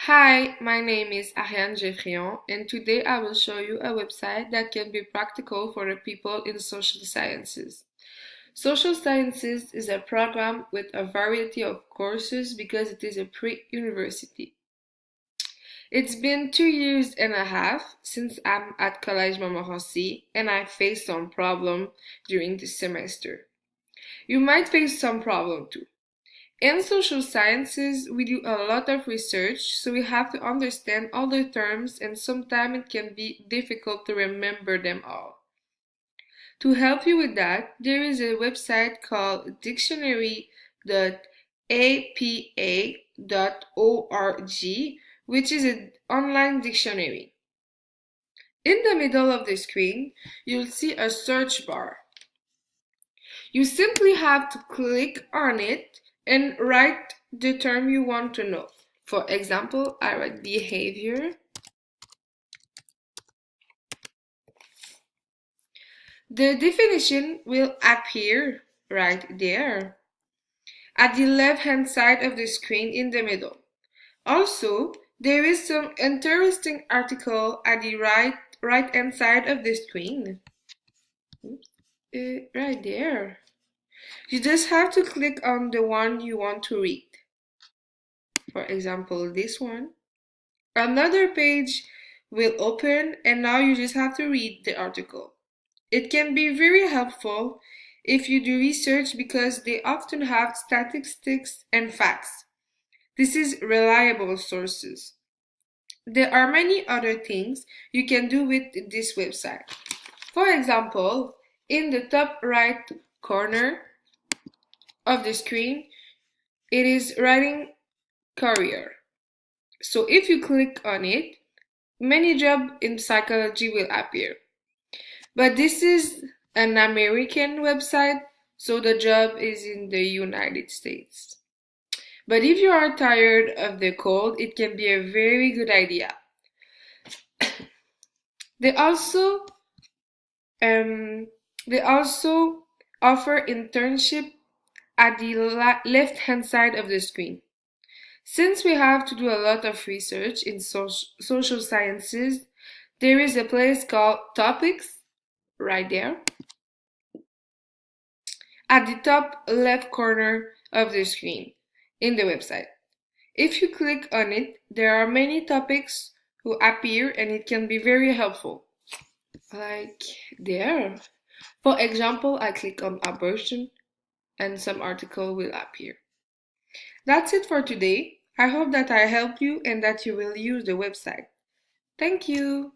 Hi, my name is Ariane Geoffrion, and today I will show you a website that can be practical for the people in social sciences. Social sciences is a program with a variety of courses because it is a pre-university. It's been 2 years and a half since I'm at Collège Montmorency, and I faced some problem during the semester. You might face some problem too. In social sciences, we do a lot of research, so we have to understand all the terms, and sometimes it can be difficult to remember them all. To help you with that, there is a website called dictionary.apa.org, which is an online dictionary. In the middle of the screen, you'll see a search bar. You simply have to click on it and write the term you want to know. For example, I write behavior. The definition will appear right there at the left-hand side of the screen in the middle. Also, there is some interesting article at the right-hand side of the screen. Right there. You just have to click on the one you want to read. For example, this one. Another page will open and now you just have to read the article. It can be very helpful if you do research because they often have statistics and facts. This is reliable sources. There are many other things you can do with this website. For example, in the top right corner of the screen, it is writing career. So if you click on it, many jobs in psychology will appear. But this is an American website, so the job is in the United States. But if you are tired of the code, it can be a very good idea. They also um, they also offer internship at the left-hand side of the screen. Since we have to do a lot of research in social sciences, there is a place called Topics right there at the top left corner of the screen in the website. If you click on it, there are many topics who appear and it can be very helpful. Like there. For example, I click on abortion and some article will appear. That's it for today. I hope that I helped you and that you will use the website. Thank you.